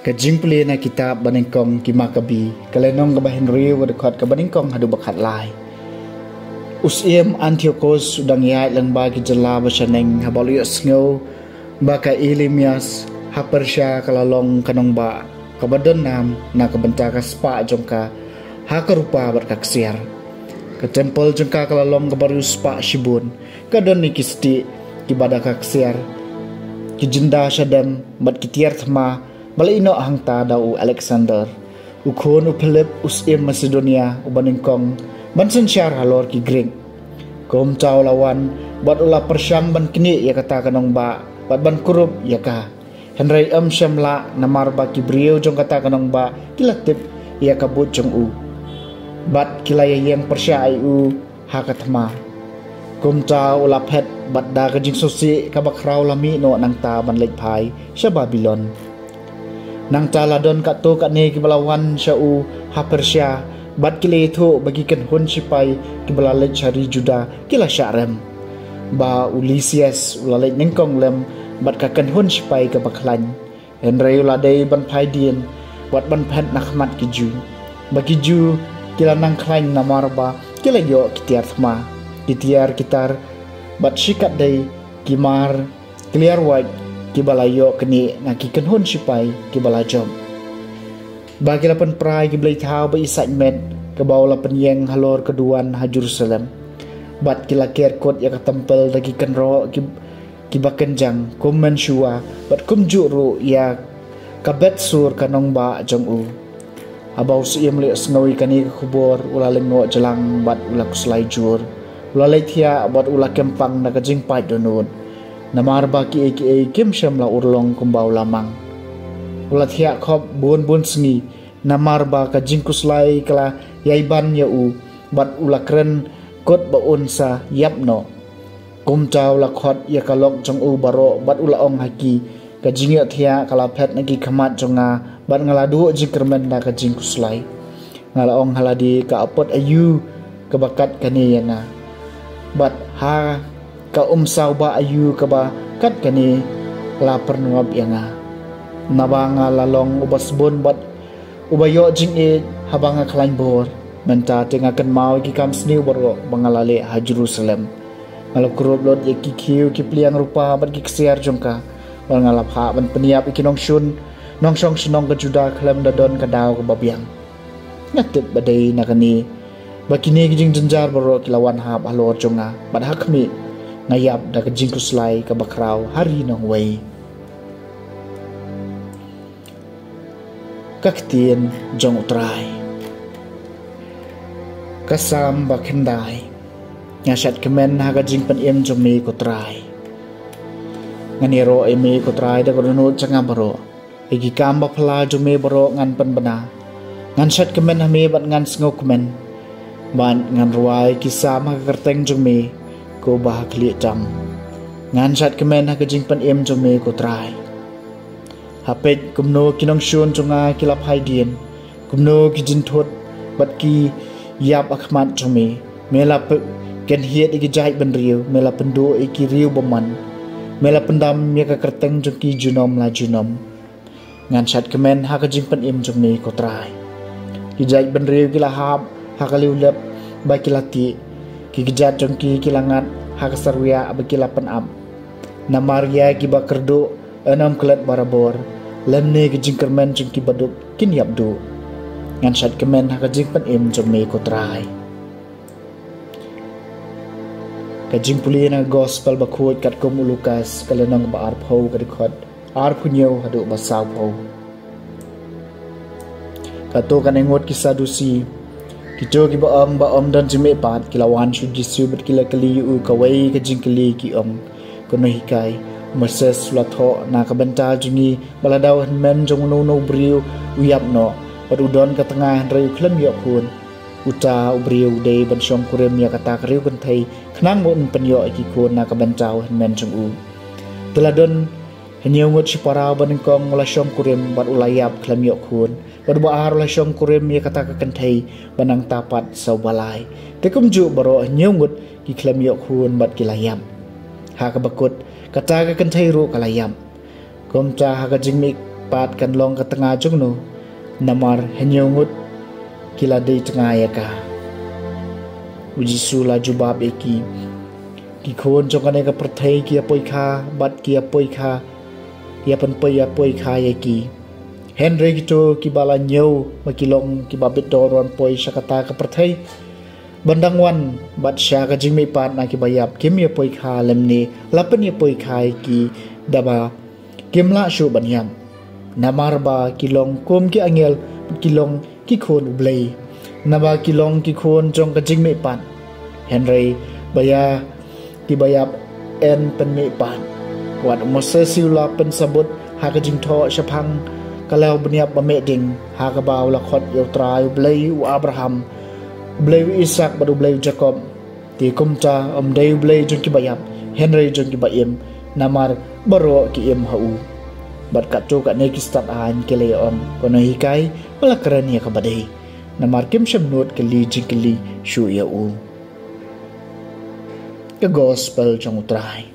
Kajing puli na kitab baningkong kimakabi kalenong kabahin riw wadakot ka baningkong hadu bakat lai. Usim Antiochus udang yai lang bagi jala basaneng habaluyos ngaw baka ilimias hapersya kalalong kanong ba kabadon nam na kabantaka spa jongka hakarupa berkaksiar. Ke tempel jongka kalalong kabaru spa shibun kadon nikisti kibada kaksiar kijenda syadam bat kitiar thma Balino hangta daw Alexander ukon upelip usim Macedonia ubaningkong bansen syar halor ki Greek kom taw lawan bat ula persyang ban kini ya kata kanong ba bat ban kurup ya ka Henry syamla namar ba ki brio jong kata kanong ba kilatip ya kabut jong u bat kilaya yang persya ai u hakatma kom taw ula phet bat da kajing sosi kabakraw lami no nang ta ban lek pai sya Babylon nang taladon kato katne kibalawan siya u hapersya bat kile ito bagikan hun sipay kibalalit syari juda kila syarem ba Ulysses ulalit ningkong lem bat kakan hun sipay kabaklan Henry uladay ban paidin bat ban pet nakmat kiju bagi ju kila nang klain namarba kila yo kitiar thma kitiar kitar bat sikat day kimar clear white kibalayo kini ngakikan hun sipay kibalajom bagi lapan prai kiblay tau ba excitement kabaw lapan yang halor keduan ha Jerusalem bat kila kerkot ya katempel dagi kenro kibakenjang kum mensua bat kum juru ya kabet sur kanong ba jong u abaw siim li ngawi kani kubor ulaling no jelang bat ulak slay jur ulalay tia bat ulak kempang nakajing pai donut namar baki aka kim syamla urlong kumbaw lamang ulat hiak khop bun sengi namar ba ka jingkuslai kala yaiban ya u bat ulakren kot ba unsa yapno kumtaw lakhot ya kalok jong u baro bat ulaong haki ka jingya thia kala phet nagi khamat jonga bat ngaladu jingkermen da ka jingkuslai ngalaong haladi ka apot ayu ka bakat kaniyana bat ha ka umsaw ba ayu ka ba kat kani la pernuab yanga nabanga lalong ubasbon bat ubayo jing e habanga klain bor menta tengakan mau ki kam sniu boro bangalale ha Jerusalem ngalokrob lot ye ki kiu ki pliang rupa bat ki ksiar jongka wal ngalap ha ban peniap ikinong shun nong song senong ka juda klam dadon ka daw ka babiang ngatip badai nakani bakini kijing jenjar boro kilawan ha balor jonga bat hakmi ngayap da kajingkuslay kabakraw hari nong way kaktin jong utray kasam bakhenday nyasat kemen hagajing panim jong me kutray nganiro eme kutray da kodunut changa baro igi kamba phala jong me baro ngan panbana ngan sat kemen hame bat ngan sngo kemen ban ngan ruai kisam hagakerteng jong me ko bah kli jam ngan sat kemen ha kajing pan em jong me ko trai hapet kumno kinong shun jonga kilap haidien kumno kijin thot bat ki yap akhmat jong me mela ken hiet iki jai ban riu mela pendo iki riu boman mela pendam ya ka kerteng jong ki junom la junom ngan sat kemen ha kajing pan em jong me ko trai ki jai ban riu kila hab ha kaliu lep ba kilati kigijat jong ki kilangat hakasarwia abakilapan ab namaria kiba kerdo enam kelet barabor lemne kijingkermen jong ki baduk kin yapdu ngan sat kemen hakajing pan em jong me ko trai Kajing puli na gospel bakut kat kom Lukas kalenong ba arpho kadikot arpunyo hadu basaw po. Kato kanengot kisadusi kito ki ba om dan jime pat kilawan shu jisu bet kila kali u kawai kajing kali ki kono hikai Moses latho na kabenta jungi baladaw men jong no briu uyap no padudon ka tengah reu klem yo kun uta ubriu de ban shom kurem ya kata kriu kan thai khnang mon penyo ki kun na kabenta men jong u teladon hanya ngot si para ban kong la shom kurem bat ulayap klem yo kun bad ba ar la shom kurem ya kata ka kan thai banang tapat sau balai te kum ju baro hanya ngot ki klem yo kun bat kilayap ha ka bakut kata ka kan thai ro kalayam kom cha ha ka jingmik pat kan long ka tengah jung no namar henyongut kila de tengah ya ka uji sula jubab eki ki khon jong kan ka prathai ki apoi kha bat ki apoi kha ya pan pai apoi kha ya ki henry ki to ki bala nyau ma ki long ki babit doron poi sakata ka prathai bandang wan bat sya ka jingmi pat na ki bayap kim ya poi kha lemni lapan ya poi khai ki daba kimla shu banyam namar ba kilong kom ki angel kilong ki khon ublei naba kilong ki khon jong ka jingmi pat henry baya ki bayap en penmi pat wat moses siula pen sabut ha ka jing tho shaphang kalau beniap ba me ding ha ka baw la khot yo trai ublei u abraham Bleu Isaac baru bleu Jacob ti kumta deu bleu jong ki bayap Henry jong ki bayem namar baro ki em hau bat ka to ka ne ki stat an ke le kono hikai wala karania ka badai namar kim shem not ke li jing ke li shu ya the gospel jong utrai